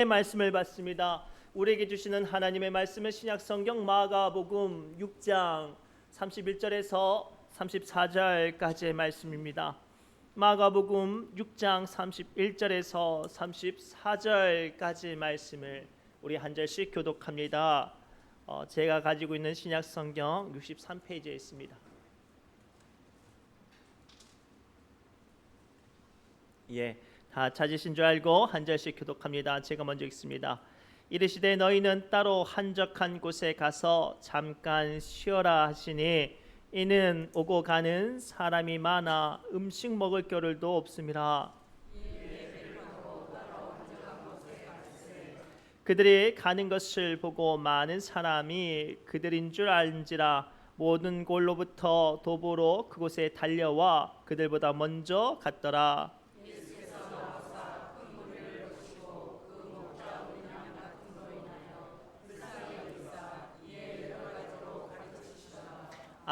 말씀을 받습니다. 우리에게 주시는 하나님의 말씀은 신약성경 마가복음 6장 31절에서 34절까지의 말씀입니다. 마가복음 6장 31절에서 34절까지 말씀을 우리 한 절씩 교독합니다. 제가 가지고 있는 신약성경 63페이지에 있습니다. 다 찾으신 줄 알고 한 절씩 교독합니다. 제가 먼저 읽습니다. 이르시되 너희는 따로 한적한 곳에 가서 잠깐 쉬어라 하시니 이는 오고 가는 사람이 많아 음식 먹을 겨를도 없음이라. 그들이 가는 것을 보고 많은 사람이 그들인 줄 알지라 모든 골로부터 도보로 그곳에 달려와 그들보다 먼저 갔더라.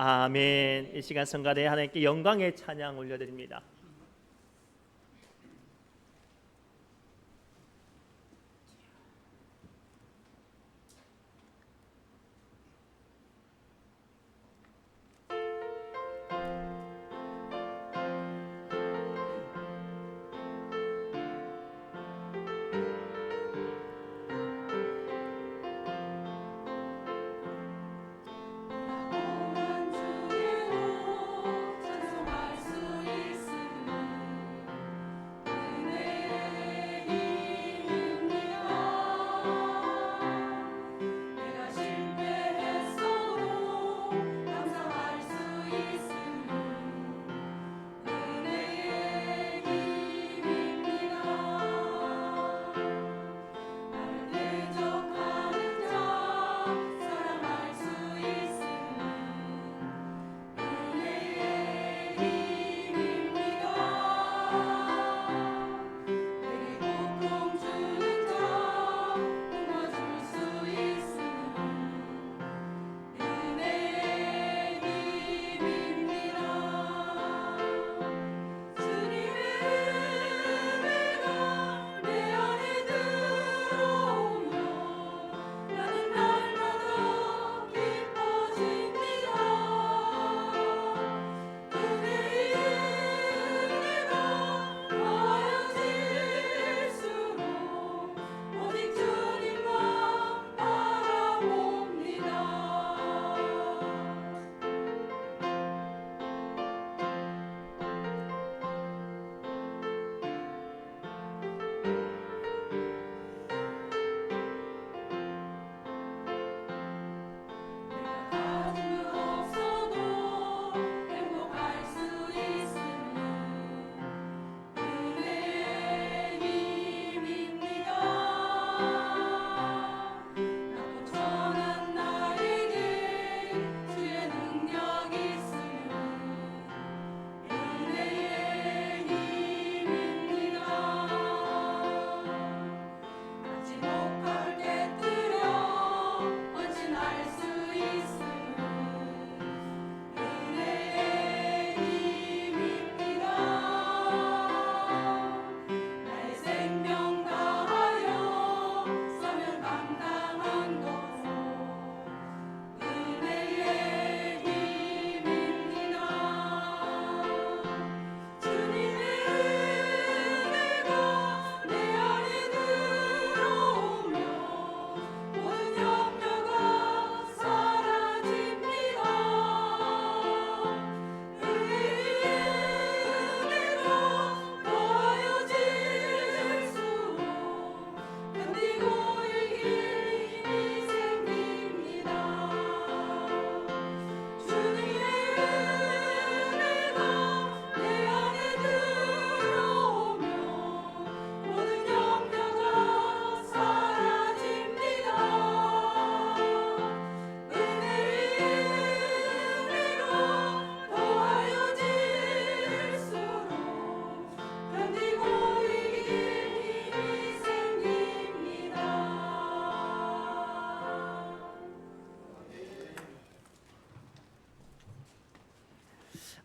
아멘. 이 시간 성가대 하나님께 영광의 찬양 올려드립니다.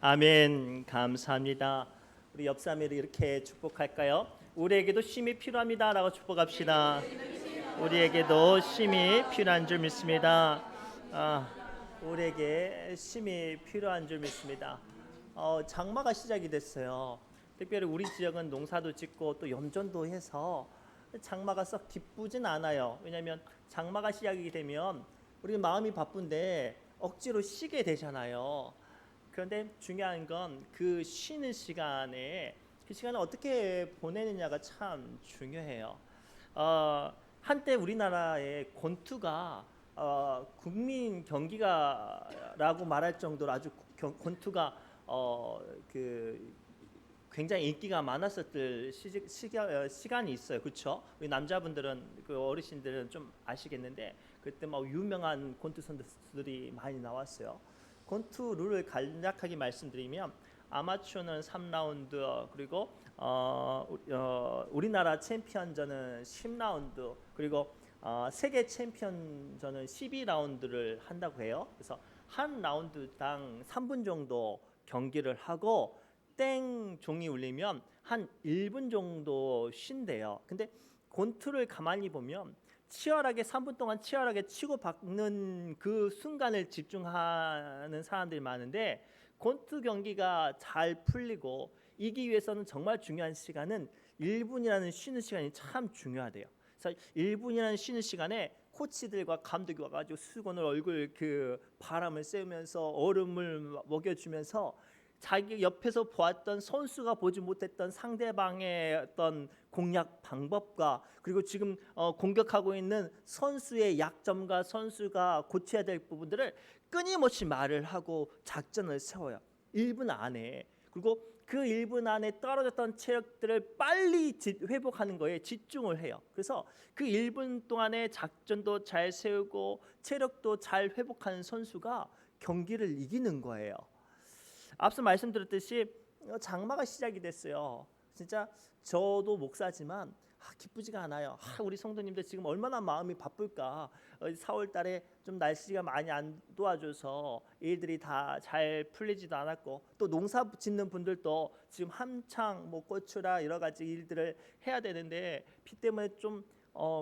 아멘. 감사합니다. 우리 옆사람을 이렇게 축복할까요? 우리에게도 쉼이 필요합니다라고 축복합시다. 우리에게도 쉼이 필요한 줄 믿습니다. 우리에게 쉼이 필요한 줄 믿습니다. 장마가 시작이 됐어요. 특별히 우리 지역은 농사도 짓고 또 염전도 해서 장마가 썩 기쁘진 않아요. 왜냐하면 장마가 시작이 되면 우리 마음이 바쁜데 억지로 쉬게 되잖아요. 그런데 중요한 건 그 쉬는 시간에 그 시간을 어떻게 보내느냐가 참 중요해요. 한때 우리나라의 권투가 국민 경기가라고 말할 정도로 아주 권투가 그 굉장히 인기가 많았었을 시간이 있어요. 그렇죠? 우리 남자분들은 그 어르신들은 좀 아시겠는데 그때 막 유명한 권투 선수들이 많이 나왔어요. 권투 룰을 간략하게 말씀드리면 아마추어는 3라운드 그리고 우리나라 챔피언전은 10라운드 그리고 세계 챔피언전은 12라운드를 한다고 해요. 그래서 한 라운드당 3분 정도 경기를 하고 땡 종이 울리면 한 1분 정도 쉰대요. 근데 권투를 가만히 보면 치열하게 3분 동안 치열하게 치고 받는 그 순간을 집중하는 사람들이 많은데 권투 경기가 잘 풀리고 이기 위해서는 정말 중요한 시간은 1분이라는 쉬는 시간이 참 중요하대요. 그래서 1분이라는 쉬는 시간에 코치들과 감독이 와가지고 수건을 얼굴 그 바람을 쐬면서 얼음을 먹여주면서 자기 옆에서 보았던 선수가 보지 못했던 상대방의 어떤 공략 방법과 그리고 지금 공격하고 있는 선수의 약점과 선수가 고쳐야 될 부분들을 끊임없이 말을 하고 작전을 세워요. 1분 안에. 그리고 그 1분 안에 떨어졌던 체력들을 빨리 회복하는 거에 집중을 해요. 그래서 그 1분 동안에 작전도 잘 세우고 체력도 잘 회복하는 선수가 경기를 이기는 거예요. 앞서 말씀드렸듯이 장마가 시작이 됐어요. 진짜 저도 목사지만 기쁘지가 않아요. 우리 성도님들 지금 얼마나 마음이 바쁠까. 4월 달에 좀 날씨가 많이 안 도와줘서 일들이 다 잘 풀리지도 않았고 또 농사 짓는 분들도 지금 한창 뭐 고추라 여러 가지 일들을 해야 되는데 비 때문에 좀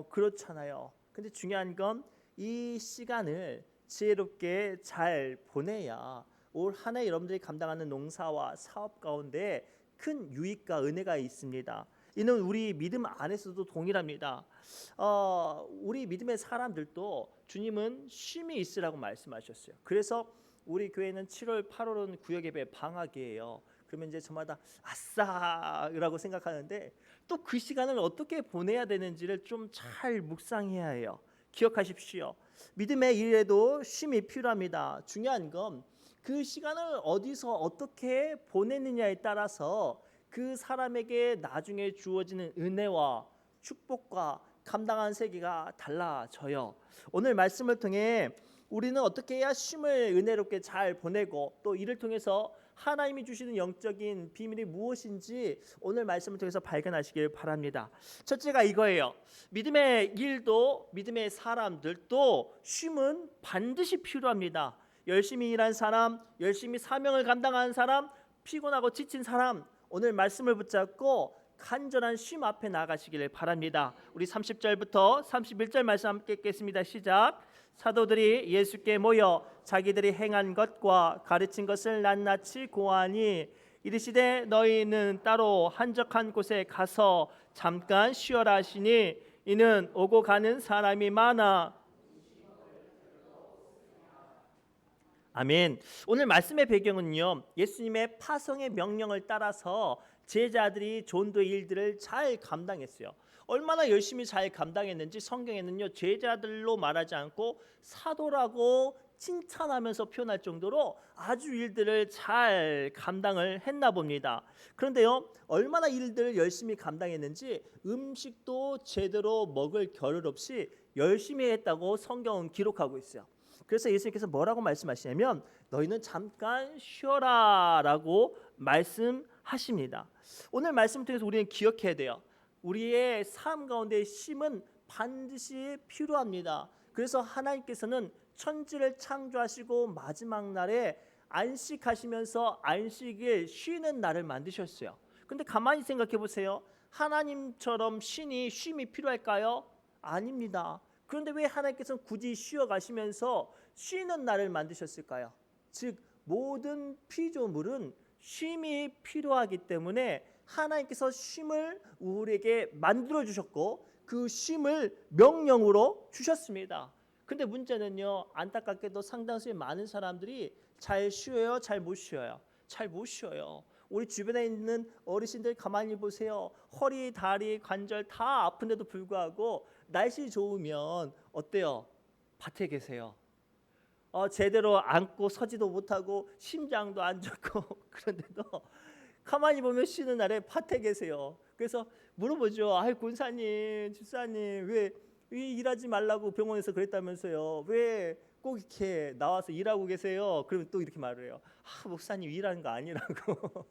그렇잖아요. 근데 중요한 건 이 시간을 지혜롭게 잘 보내야 올 한 해 여러분들이 감당하는 농사와 사업 가운데 큰 유익과 은혜가 있습니다. 이는 우리 믿음 안에서도 동일합니다. 우리 믿음의 사람들도 주님은 쉼이 있으라고 말씀하셨어요. 그래서 우리 교회는 7월, 8월은 구역예배 방학이에요. 그러면 이제 저마다 아싸라고 생각하는데 또 그 시간을 어떻게 보내야 되는지를 좀 잘 묵상해야 해요. 기억하십시오. 믿음의 일에도 쉼이 필요합니다. 중요한 건 그 시간을 어디서 어떻게 보내느냐에 따라서 그 사람에게 나중에 주어지는 은혜와 축복과 감당한 세계가 달라져요. 오늘 말씀을 통해 우리는 어떻게 해야 쉼을 은혜롭게 잘 보내고 또 이를 통해서 하나님이 주시는 영적인 비밀이 무엇인지 오늘 말씀을 통해서 발견하시길 바랍니다. 첫째가 이거예요. 믿음의 일도 믿음의 사람들도 쉼은 반드시 필요합니다. 열심히 일한 사람, 열심히 사명을 감당하는 사람, 피곤하고 지친 사람 오늘 말씀을 붙잡고 간절한 쉼 앞에 나가시기를 바랍니다. 우리 30절부터 31절 말씀 함께 읽겠습니다. 시작. 사도들이 예수께 모여 자기들이 행한 것과 가르친 것을 낱낱이 고하니 이르시되 너희는 따로 한적한 곳에 가서 잠깐 쉬어라 하시니 이는 오고 가는 사람이 많아. 아멘. 오늘 말씀의 배경은요, 예수님의 파송의 명령을 따라서 제자들이 전도의 일들을 잘 감당했어요. 얼마나 열심히 잘 감당했는지 성경에는요, 제자들로 말하지 않고 사도라고 칭찬하면서 표현할 정도로 아주 일들을 잘 감당을 했나 봅니다. 그런데요, 얼마나 일들을 열심히 감당했는지 음식도 제대로 먹을 겨를 없이 열심히 했다고 성경은 기록하고 있어요. 그래서 예수님께서 뭐라고 말씀하시냐면 너희는 잠깐 쉬어라 라고 말씀하십니다. 오늘 말씀을 통해서 우리는 기억해야 돼요. 우리의 삶 가운데 쉼은 반드시 필요합니다. 그래서 하나님께서는 천지를 창조하시고 마지막 날에 안식하시면서 안식일 쉬는 날을 만드셨어요. 근데 가만히 생각해 보세요. 하나님처럼 신이 쉼이 필요할까요? 아닙니다. 그런데 왜 하나님께서는 굳이 쉬어 가시면서 쉬는 날을 만드셨을까요? 즉 모든 피조물은 쉼이 필요하기 때문에 하나님께서 쉼을 우리에게 만들어 주셨고 그 쉼을 명령으로 주셨습니다. 근데 문제는요, 안타깝게도 상당수의 많은 사람들이 잘 쉬어요, 잘 못 쉬어요. 잘 못 쉬어요. 우리 주변에 있는 어르신들 가만히 보세요. 허리, 다리, 관절 다 아픈데도 불구하고 날씨 좋으면 어때요? 밭에 계세요. 제대로 앉고 서지도 못하고 심장도 안 좋고 그런데도 가만히 보면 쉬는 날에 밭에 계세요. 그래서 물어보죠. 아이 권사님, 집사님 왜 일하지 말라고 병원에서 그랬다면서요? 왜 꼭 이렇게 나와서 일하고 계세요? 그러면 또 이렇게 말을 해요. 목사님 일하는 거 아니라고.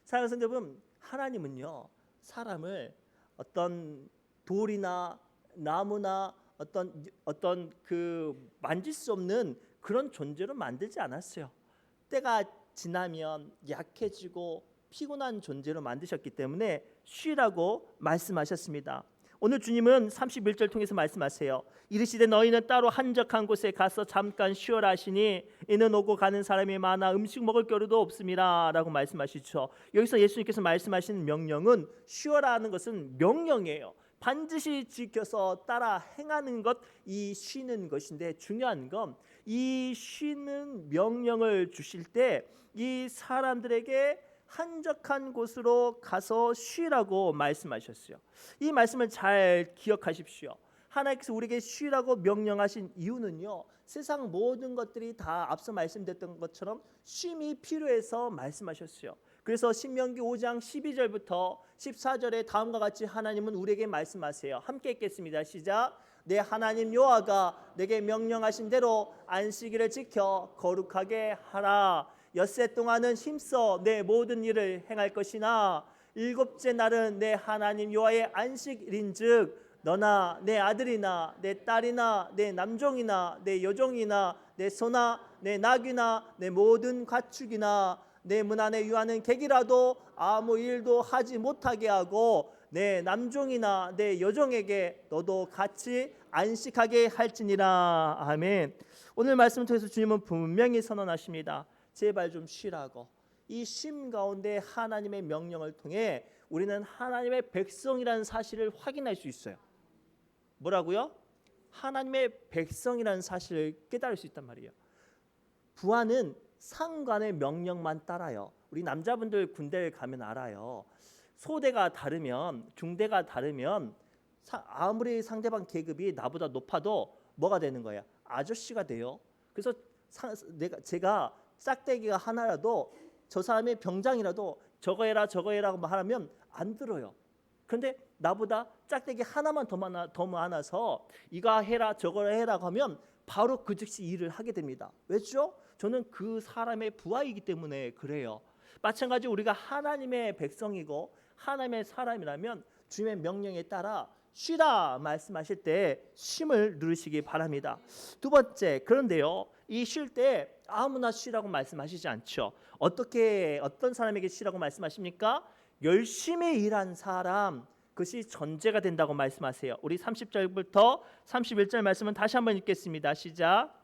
사랑하는 성도 여러분, 하나님은요 사람을 어떤 돌이나 나무나 어떤 그 만질 수 없는 그런 존재로 만들지 않았어요. 때가 지나면 약해지고 피곤한 존재로 만드셨기 때문에 쉬라고 말씀하셨습니다. 오늘 주님은 31절 통해서 말씀하세요. 이르시되 너희는 따로 한적한 곳에 가서 잠깐 쉬어라 하시니 이는 오고 가는 사람이 많아 음식 먹을 겨를도 없음이라 라고 말씀하시죠. 여기서 예수님께서 말씀하신 명령은 쉬어라 하는 것은 명령이에요. 반드시 지켜서 따라 행하는 것, 이 쉬는 것인데 중요한 건 이 쉬는 명령을 주실 때 이 사람들에게 한적한 곳으로 가서 쉬라고 말씀하셨어요. 이 말씀을 잘 기억하십시오. 하나님께서 우리에게 쉬라고 명령하신 이유는요, 세상 모든 것들이 다 앞서 말씀드렸던 것처럼 쉼이 필요해서 말씀하셨어요. 그래서 신명기 5장 12절부터 14절에 다음과 같이 하나님은 우리에게 말씀하세요. 함께 읽겠습니다. 시작. 내 하나님 여호와가 내게 명령하신 대로 안식일을 지켜 거룩하게 하라. 엿새 동안은 힘써 내 모든 일을 행할 것이나 일곱째 날은 내 하나님 여호와의 안식일인즉 너나 내 아들이나 내 딸이나 내 남종이나 내 여종이나 내 소나 내 나귀나 내 모든 가축이나 내 문 안에 유하는 객이라도 아무 일도 하지 못하게 하고 내 남종이나 내 여종에게 너도 같이 안식하게 할지니라. 아멘. 오늘 말씀을 통해서 주님은 분명히 선언하십니다. 제발 좀 쉬라고. 이 쉼 가운데 하나님의 명령을 통해 우리는 하나님의 백성이라는 사실을 확인할 수 있어요. 뭐라고요? 하나님의 백성이라는 사실을 깨달을 수 있단 말이에요. 부하는 상관의 명령만 따라요. 우리 남자분들 군대에 가면 알아요. 소대가 다르면, 중대가 다르면 아무리 상대방 계급이 나보다 높아도 뭐가 되는 거야? 아저씨가 돼요. 그래서 제가 짝대기가 하나라도 저 사람의 병장이라도 저거 해라 저거 해라고 하면 안 들어요. 그런데 나보다 짝대기 하나만 더 많아서 이거 해라 저거 해라고 하면 바로 그 즉시 일을 하게 됩니다. 왜죠? 저는 그 사람의 부하이기 때문에 그래요. 마찬가지 우리가 하나님의 백성이고 하나님의 사람이라면 주님의 명령에 따라 쉬라 말씀하실 때 쉼을 누리시기 바랍니다. 두 번째, 그런데요, 이 쉴 때 아무나 쉬라고 말씀하시지 않죠. 어떤 사람에게 쉬라고 말씀하십니까? 열심히 일한 사람, 그것이 전제가 된다고 말씀하세요. 우리 30절부터 31절 말씀은 다시 한번 읽겠습니다. 시작.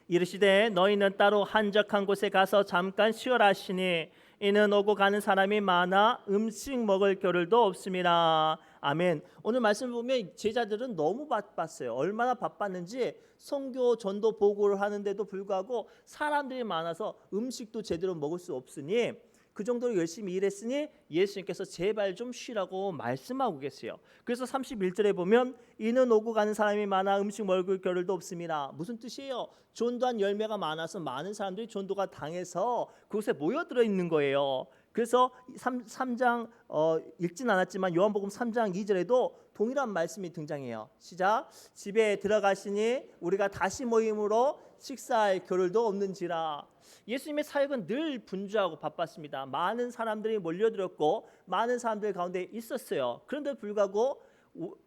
이르시되 너희는 따로 한적한 곳에 가서 잠깐 쉬어라 하시니 이는 오고 가는 사람이 많아 음식 먹을 겨를도 없음이라. 아멘. 오늘 말씀 보면 제자들은 너무 바빴어요. 얼마나 바빴는지 선교 전도 보고를 하는데도 불구하고 사람들이 많아서 음식도 제대로 먹을 수 없으니 그 정도로 열심히 일했으니 예수님께서 제발 좀 쉬라고 말씀하고 계세요. 그래서 31절에 보면 이는 오고 가는 사람이 많아 음식 먹을 겨를도 없습니다. 무슨 뜻이에요? 전도한 열매가 많아서 많은 사람들이 전도가 당해서 그곳에 모여들어 있는 거예요. 그래서 3장 읽진 않았지만 요한복음 3장 2절에도 동일한 말씀이 등장해요. 시작. 집에 들어가시니 우리가 다시 모임으로 식사할 겨를도 없는지라. 예수님의 사역은 늘 분주하고 바빴습니다. 많은 사람들이 몰려들었고 많은 사람들 가운데 있었어요. 그런데 불구하고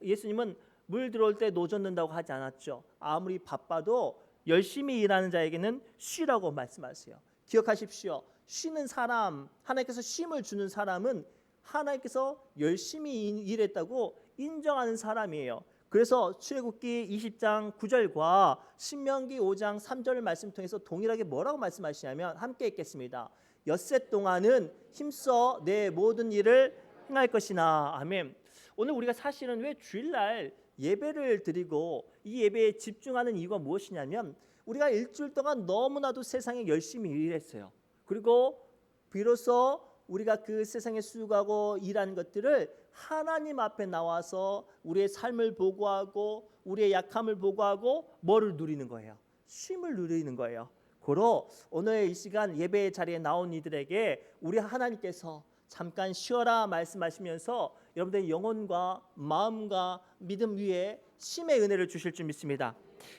예수님은 물 들어올 때 노젓는다고 하지 않았죠. 아무리 바빠도 열심히 일하는 자에게는 쉬라고 말씀하세요. 기억하십시오. 쉬는 사람, 하나님께서 쉼을 주는 사람은 하나님께서 열심히 일했다고 인정하는 사람이에요. 그래서 출애굽기 20장 9절과 신명기 5장 3절 말씀 통해서 동일하게 뭐라고 말씀하시냐면 함께 읽겠습니다. 엿새 동안은 힘써 내 모든 일을 행할 것이나. 아멘. 오늘 우리가 사실은 왜 주일날 예배를 드리고 이 예배에 집중하는 이유가 무엇이냐면 우리가 일주일 동안 너무나도 세상에 열심히 일했어요. 그리고 비로소 우리가 그 세상에 수고하고 일하는 것들을 하나님 앞에 나와서 우리의 삶을 보고하고 우리의 약함을 보고하고 뭐를 누리는 거예요? 쉼을 누리는 거예요. 고로 오늘 이 시간 예배의 자리에 나온 이들에게 우리 하나님께서 잠깐 쉬어라 말씀하시면서 여러분들의 영혼과 마음과 믿음 위에 쉼의 은혜를 주실 줄 믿습니다.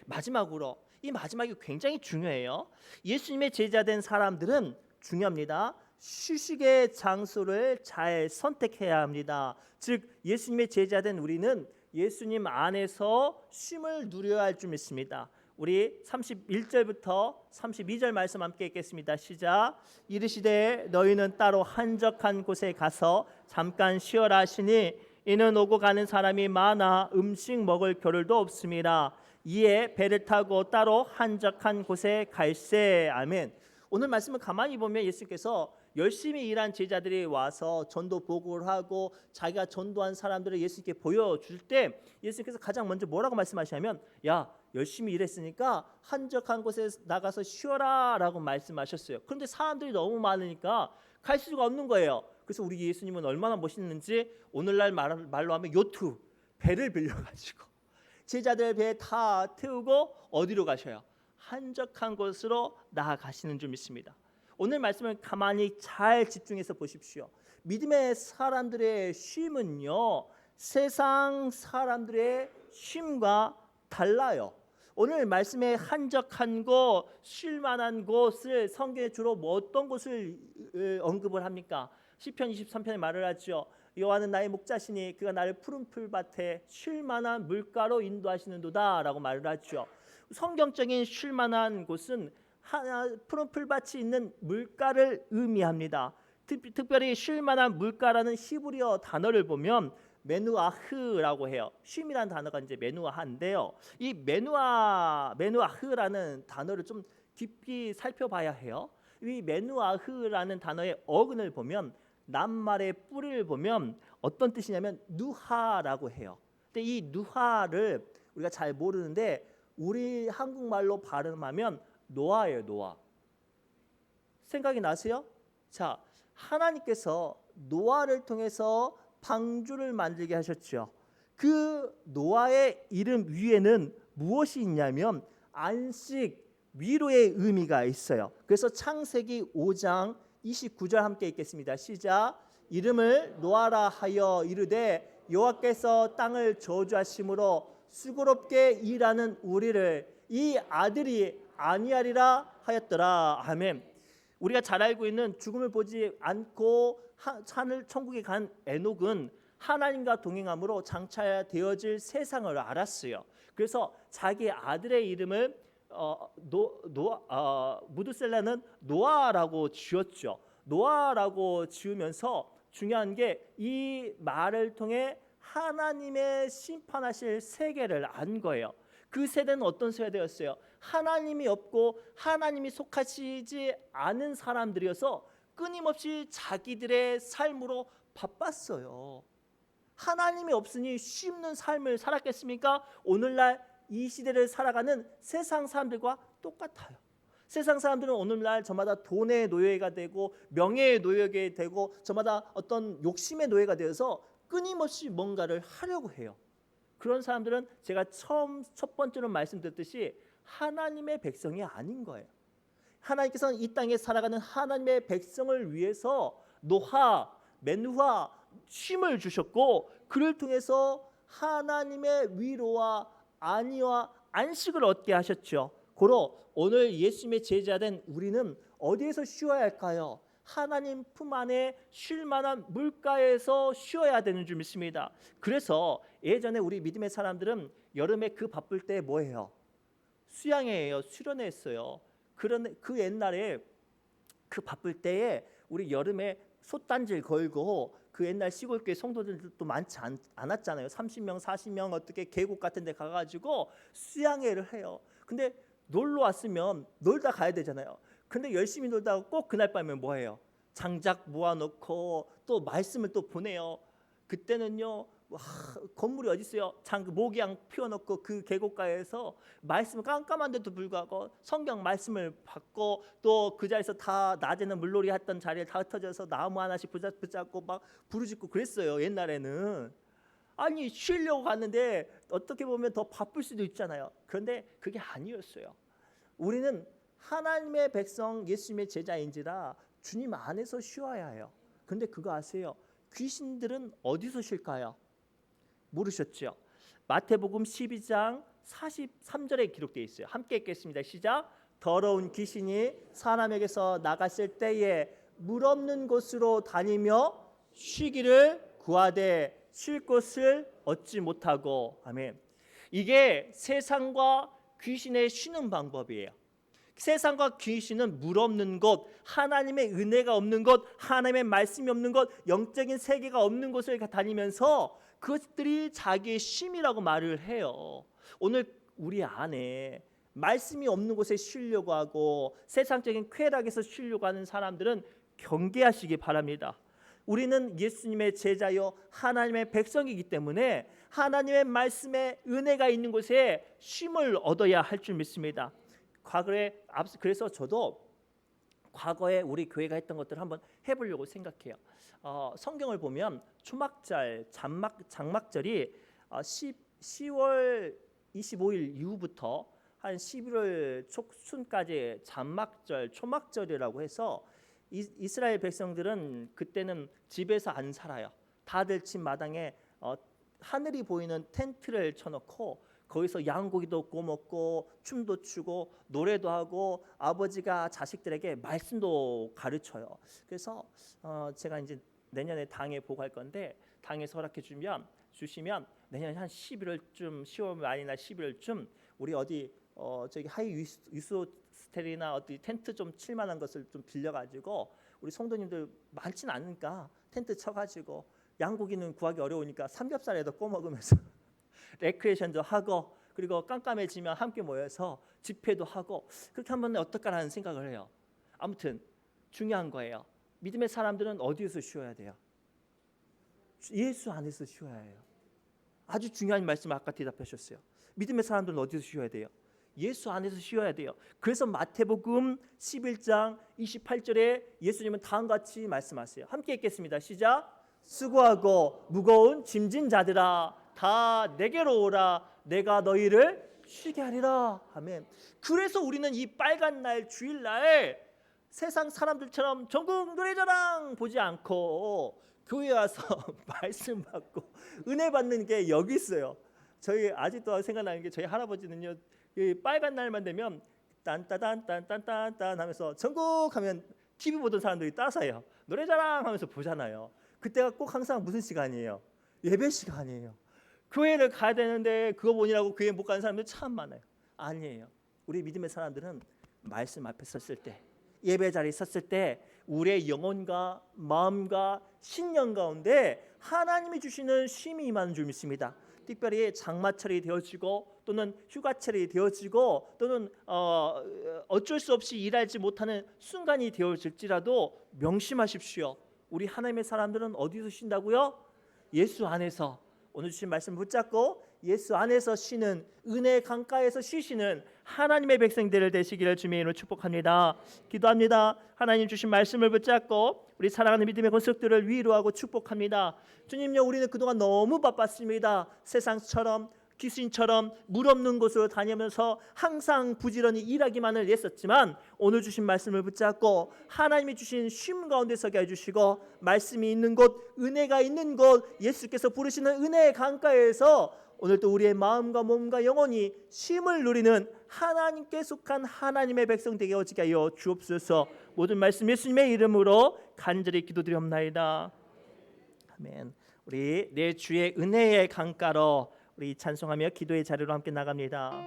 마지막으로 이 마지막이 굉장히 중요해요. 예수님의 제자된 사람들은 중요합니다. 휴식의 장소를 잘 선택해야 합니다. 즉 예수님의 제자된 우리는 예수님 안에서 쉼을 누려야 할 줄 믿습니다. 우리 31절부터 32절 말씀 함께 읽겠습니다. 시작. 이르시되 너희는 따로 한적한 곳에 가서 잠깐 쉬어라 하시니 이는 오고 가는 사람이 많아 음식 먹을 겨를도 없습니다. 이에 배를 타고 따로 한적한 곳에 갈세. 아멘. 오늘 말씀을 가만히 보면 예수님께서 열심히 일한 제자들이 와서 전도 보고를 하고 자기가 전도한 사람들을 예수님께 보여줄 때 예수님께서 가장 먼저 뭐라고 말씀하시냐면 야 열심히 일했으니까 한적한 곳에 나가서 쉬어라 라고 말씀하셨어요. 그런데 사람들이 너무 많으니까 갈 수가 없는 거예요. 그래서 우리 예수님은 얼마나 멋있는지 오늘날 말로 하면 요트 배를 빌려가지고 제자들 배 다 태우고 어디로 가셔요? 한적한 곳으로 나아가시는 줄 믿습니다. 오늘 말씀을 가만히 잘 집중해서 보십시오. 믿음의 사람들의 쉼은요 세상 사람들의 쉼과 달라요. 오늘 말씀에 한적한 곳, 쉴만한 곳을 성경에 주로 어떤 곳을 언급을 합니까? 시편 23편에 말을 하죠. 여호와는 나의 목자시니 그가 나를 푸른 풀밭에 쉴만한 물가로 인도하시는도다 라고 말을 하죠. 성경적인 쉴만한 곳은 푸른 풀밭이 있는 물가를 의미합니다. 특별히 쉴만한 물가라는 히브리어 단어를 보면 메누아흐라고 해요. 쉼이라는 단어가 이제 메누아한데요. 이 메누아흐라는 단어를 좀 깊이 살펴봐야 해요. 이 메누아흐라는 단어의 어근을 보면 낱말의 뿌리를 보면 어떤 뜻이냐면 누하라고 해요. 근데 이 누하를 우리가 잘 모르는데 우리 한국말로 발음하면 노아예요. 노아. 생각이 나세요? 자, 하나님께서 노아를 통해서 방주를 만들게 하셨죠. 그 노아의 이름 위에는 무엇이 있냐면 안식, 위로의 의미가 있어요. 그래서 창세기 5장 29절 함께 읽겠습니다. 시작. 이름을 노아라 하여 이르되 여호와께서 땅을 저주하심으로 수고롭게 일하는 우리를 이 아들이 아니하리라 하였더라. 아멘. 우리가 잘 알고 있는 죽음을 보지 않고 하늘 천국에 간 에녹은 하나님과 동행함으로 장차 되어질 세상을 알았어요. 그래서 자기 아들의 이름을 무드셀라는 노아라고 지었죠. 노아라고 지으면서 중요한 게 이 말을 통해 하나님의 심판하실 세계를 안 거예요. 그 세대는 어떤 세대였어요? 하나님이 없고 하나님이 속하시지 않은 사람들이어서 끊임없이 자기들의 삶으로 바빴어요. 하나님이 없으니 쉼는 삶을 살았겠습니까? 오늘날 이 시대를 살아가는 세상 사람들과 똑같아요. 세상 사람들은 오늘날 저마다 돈의 노예가 되고 명예의 노예가 되고 저마다 어떤 욕심의 노예가 되어서 끊임없이 뭔가를 하려고 해요. 그런 사람들은 제가 첫 번째로 말씀드렸듯이 하나님의 백성이 아닌 거예요. 하나님께서는 이 땅에 살아가는 하나님의 백성을 위해서 노하, 메누하, 쉼을 주셨고 그를 통해서 하나님의 위로와 안위와 안식을 얻게 하셨죠. 고로 오늘 예수님의 제자된 우리는 어디에서 쉬어야 할까요? 하나님 품 안에 쉴 만한 물가에서 쉬어야 되는 줄 믿습니다. 그래서 예전에 우리 믿음의 사람들은 여름에 그 바쁠 때 뭐해요? 수양회예요. 수련회 했어요. 그 옛날에 그 바쁠 때에 우리 여름에 솥단질 걸고 그 옛날 시골교회 성도들도 많지 않았잖아요. 30명 40명 어떻게 계곡 같은 데 가가지고 수양회를 해요. 근데 놀러 왔으면 놀다 가야 되잖아요. 근데 열심히 놀다가 꼭 그날 밤에 뭐 해요? 장작 모아놓고 또 말씀을 또 보내요. 그때는요, 와, 건물이 어디 있어요? 모기향 피워놓고 그 계곡가에서 말씀을 깜깜한데도 불구하고 성경 말씀을 받고 또 그 자리에서 다 낮에는 물놀이 했던 자리에 다 흩어져서 나무 하나씩 붙잡고 막 부르짖고 그랬어요. 옛날에는. 아니 쉬려고 갔는데 어떻게 보면 더 바쁠 수도 있잖아요. 그런데 그게 아니었어요. 우리는 하나님의 백성 예수님의 제자인지라 주님 안에서 쉬어야 해요. 그런데 그거 아세요? 귀신들은 어디서 쉴까요? 모르셨죠? 마태복음 12장 43절에 기록되어 있어요. 함께 읽겠습니다. 시작. 더러운 귀신이 사람에게서 나갔을 때에 물 없는 곳으로 다니며 쉬기를 구하되 쉴 곳을 얻지 못하고. 아멘. 이게 세상과 귀신의 쉬는 방법이에요. 세상과 귀신은 물 없는 곳, 하나님의 은혜가 없는 곳, 하나님의 말씀이 없는 곳, 영적인 세계가 없는 곳을 다니면서 그것들이 자기의 쉼이라고 말을 해요. 오늘 우리 안에 말씀이 없는 곳에 쉬려고 하고 세상적인 쾌락에서 쉬려고 하는 사람들은 경계하시기 바랍니다. 우리는 예수님의 제자요 하나님의 백성이기 때문에 하나님의 말씀에 은혜가 있는 곳에 쉼을 얻어야 할 줄 믿습니다. 과거에 그래서 저도 과거에 우리 교회가 했던 것들을 한번 해보려고 생각해요. 성경을 보면 초막절, 장막절이 10월 25일 이후부터 한 11월 초순까지 장막절, 초막절이라고 해서 이스라엘 백성들은 그때는 집에서 안 살아요. 다들 집 마당에 하늘이 보이는 텐트를 쳐놓고 거기서 양고기도 구워 먹고 춤도 추고 노래도 하고 아버지가 자식들에게 말씀도 가르쳐요. 그래서 제가 이제 내년에 당에 보고할 건데 당에서 허락해 주시면 내년 한 11월쯤 10월 말이나 11월쯤 우리 어디 저기 하이 유스호스텔이나 어디 텐트 좀 칠만한 것을 좀 빌려가지고 우리 성도님들 많지는 않으니까 텐트 쳐가지고 양고기는 구하기 어려우니까 삼겹살에도 구워 먹으면서 레크레이션도 하고 그리고 깜깜해지면 함께 모여서 집회도 하고 그렇게 하면 어떨까라는 생각을 해요. 아무튼 중요한 거예요. 믿음의 사람들은 어디에서 쉬어야 돼요? 예수 안에서 쉬어야 해요. 아주 중요한 말씀 아까 대답하셨어요. 믿음의 사람들은 어디서 쉬어야 돼요? 예수 안에서 쉬어야 돼요. 그래서 마태복음 11장 28절에 예수님은 다음과 같이 말씀하세요. 함께 읽겠습니다. 시작. 수고하고 무거운 짐진 자들아 다 내게로 오라 내가 너희를 쉬게 하리라. 아멘. 그래서 우리는 이 빨간 날 주일날 세상 사람들처럼 전국 노래자랑 보지 않고 교회 와서 말씀 받고 은혜 받는 게 여기 있어요. 저희 아직도 생각나는 게 저희 할아버지는요 이 빨간 날만 되면 딴따단딴딴딴딴 하면서 전국 하면 TV 보던 사람들이 따라서요 노래자랑 하면서 보잖아요. 그때가 꼭 항상 무슨 시간이에요? 예배 시간이에요. 교회를 가야 되는데 그거 보느라고 교회 못 가는 사람들 참 많아요. 아니에요. 우리 믿음의 사람들은 말씀 앞에 섰을 때 예배 자리에 섰을 때 우리의 영혼과 마음과 신령 가운데 하나님이 주시는 쉼이 임하는 줄 믿습니다. 특별히 장마철이 되어지고 또는 휴가철이 되어지고 또는 어쩔 수 없이 일하지 못하는 순간이 되어질지라도 명심하십시오. 우리 하나님의 사람들은 어디서 쉰다고요? 예수 안에서. 오늘 주신 말씀 붙잡고 예수 안에서 쉬는 은혜의 강가에서 쉬시는 하나님의 백성들 되시기를 주님의 이름으로 축복합니다. 기도합니다. 하나님 주신 말씀을 붙잡고 우리 사랑하는 믿음의 권속들을 위로하고 축복합니다. 주님요 우리는 그동안 너무 바빴습니다. 세상처럼 귀신처럼 물 없는 곳으로 다니면서 항상 부지런히 일하기만을 했었지만 오늘 주신 말씀을 붙잡고 하나님이 주신 쉼 가운데 서게 해주시고 말씀이 있는 곳 은혜가 있는 곳 예수께서 부르시는 은혜의 강가에서 오늘도 우리의 마음과 몸과 영혼이 쉼을 누리는 하나님께 속한 하나님의 백성 되게 어지게 하여 주옵소서. 모든 말씀 예수님의 이름으로 간절히 기도드리옵나이다. 아멘. 우리 내 주의 은혜의 강가로 우리 찬송하며 기도의 자리로 함께 나갑니다.